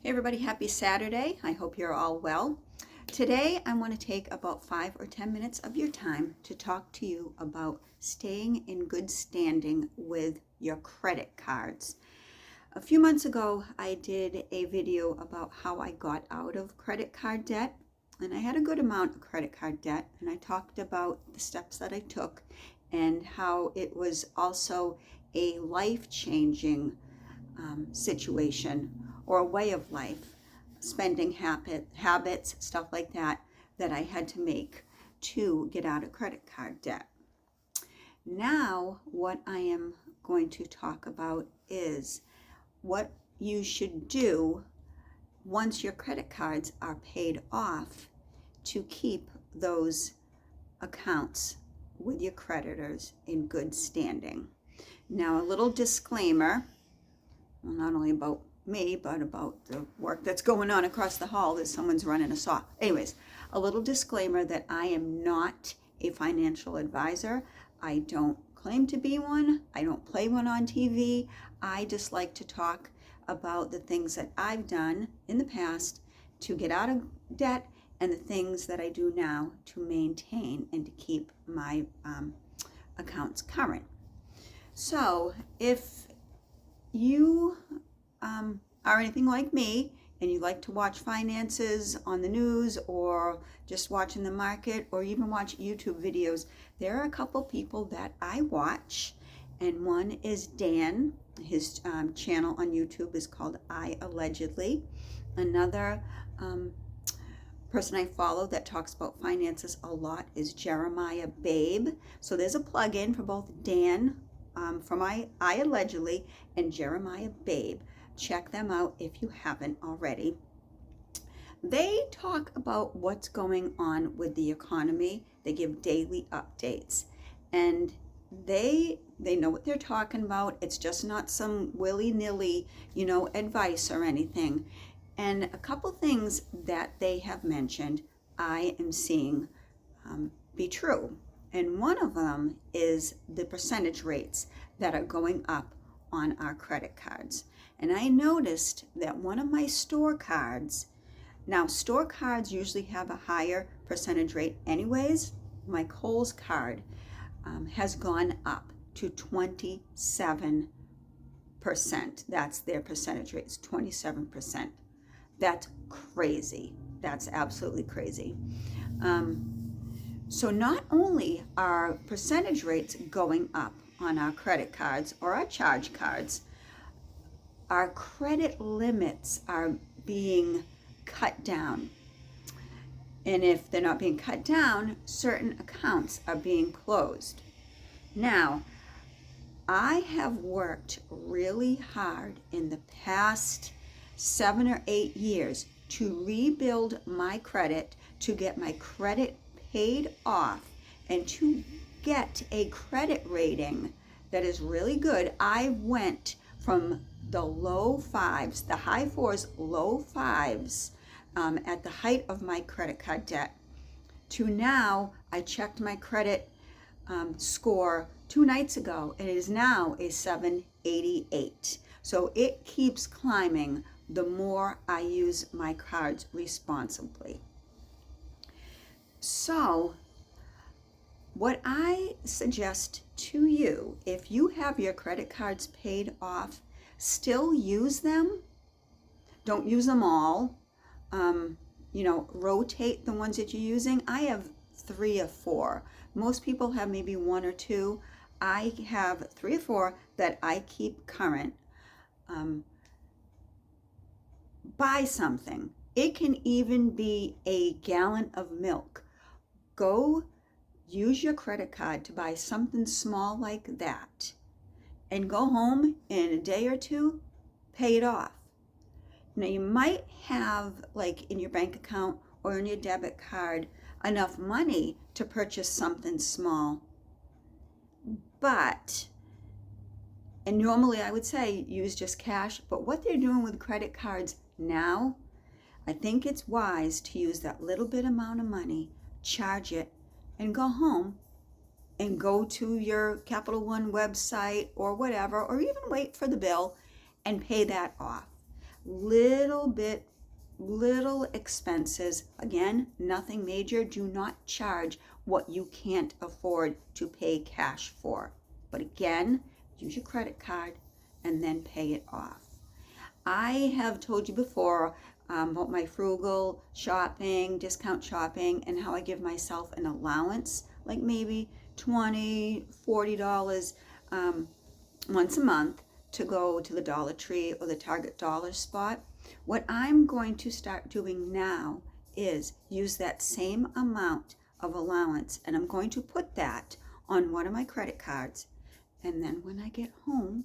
Hey everybody, happy Saturday. I hope you're all well. Today I want to take about 5 or 10 minutes of your time to talk to you about staying in good standing with your credit cards. A few months ago I did a video about how I got out of credit card debt, and I had a good amount of credit card debt, and I talked about the steps that I took and how it was also a life-changing situation or a way of life, spending habits, stuff like that, that I had to make to get out of credit card debt. Now, what I am going to talk about is what you should do once your credit cards are paid off to keep those accounts with your creditors in good standing. Now, a little disclaimer, well, not only about me, but about the work that's going on across the hall that someone's running a saw. Anyways, a little disclaimer that I am not a financial advisor. I don't claim to be one. I don't play one on TV. I just like to talk about the things that I've done in the past to get out of debt and the things that I do now to maintain and to keep my accounts current. So if you are anything like me and you like to watch finances on the news or just watching the market or even watch YouTube videos, there are a couple people that I watch, and one is Dan. His channel on YouTube is called I Allegedly. Another person I follow that talks about finances a lot is Jeremiah Babe. So there's a plug-in for both Dan from I Allegedly and Jeremiah Babe. Check them out if you haven't already. They talk about what's going on with the economy. They give daily updates, and they know what they're talking about. It's just not some willy-nilly, advice or anything. And a couple things that they have mentioned I am seeing be true. And one of them is the percentage rates that are going up on our credit cards. And I noticed that one of my store cards, now store cards usually have a higher percentage rate anyways. My Kohl's card has gone up to 27%. That's their percentage rate, it's 27%. That's crazy. That's absolutely crazy. So not only are percentage rates going up on our credit cards or our charge cards, our credit limits are being cut down. And if they're not being cut down, certain accounts are being closed. Now, I have worked really hard in the past 7 or 8 years to rebuild my credit, to get my credit paid off, and to get a credit rating that is really good. I went from the low fives, the high fours, low fives at the height of my credit card debt, to now I checked my credit score 2 nights ago, and it is now a 788. So it keeps climbing the more I use my cards responsibly. So what I suggest to you, if you have your credit cards paid off, still use them. Don't use them all. Rotate the ones that you're using. I have 3 or 4. Most people have maybe 1 or 2. I have 3 or 4 that I keep current. Buy something. It can even be a gallon of milk. Go use your credit card to buy something small like that, and go home in a day or 2, pay it off. Now you might have, like in your bank account or in your debit card, enough money to purchase something small, and normally I would say use just cash, but what they're doing with credit cards now, I think it's wise to use that little bit amount of money, charge it, and go home and go to your Capital One website or whatever, or even wait for the bill and pay that off. Little little expenses. Again, nothing major. Do not charge what you can't afford to pay cash for. But again, use your credit card and then pay it off. I have told you before about my frugal shopping, discount shopping, and how I give myself an allowance, like maybe $20, $40 once a month to go to the Dollar Tree or the Target dollar spot. What I'm going to start doing now is use that same amount of allowance, and I'm going to put that on one of my credit cards, and then when I get home,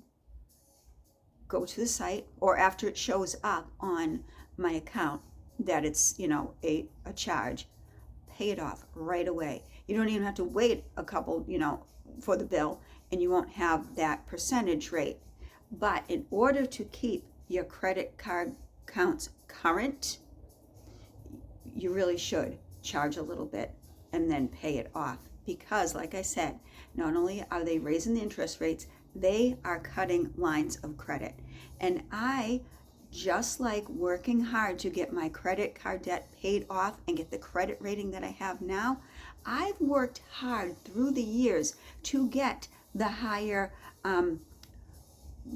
go to the site, or after it shows up on my account that it's, a charge, pay it off right away. You don't even have to wait a couple, for the bill, and you won't have that percentage rate. But in order to keep your credit card counts current, you really should charge a little bit and then pay it off. Because like I said, not only are they raising the interest rates, they are cutting lines of credit. And I just like working hard to get my credit card debt paid off and get the credit rating that I have now. I've worked hard through the years to get the higher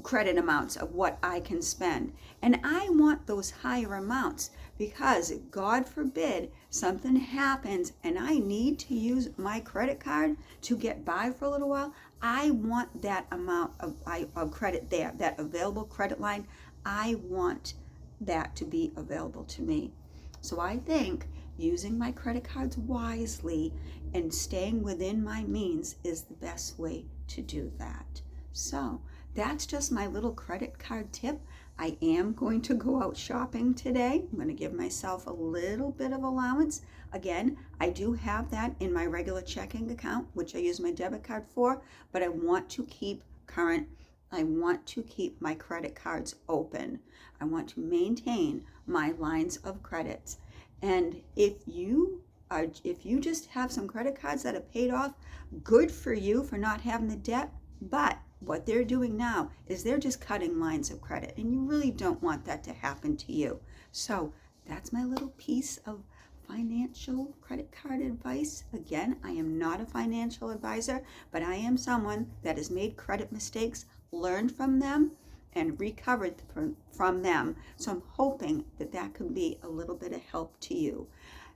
credit amounts of what I can spend. And I want those higher amounts because God forbid something happens and I need to use my credit card to get by for a little while. I want that amount of credit there, that available credit line. I want that to be available to me. So I think using my credit cards wisely and staying within my means is the best way to do that. So that's just my little credit card tip. I am going to go out shopping today. I'm going to give myself a little bit of allowance. Again, I do have that in my regular checking account, which I use my debit card for, but I want to keep current. I want to keep my credit cards open. I want to maintain my lines of credits. And if you just have some credit cards that are paid off, good for you for not having the debt. But what they're doing now is they're just cutting lines of credit, and you really don't want that to happen to you. So that's my little piece of financial credit card advice. Again, I am not a financial advisor, but I am someone that has made credit mistakes, learned from them, and recovered from them. So I'm hoping that that could be a little bit of help to you.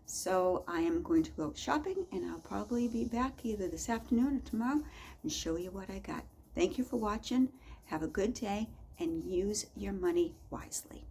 So I am going to go shopping, and I'll probably be back either this afternoon or tomorrow and show you what I got. Thank you for watching. Have a good day and use your money wisely.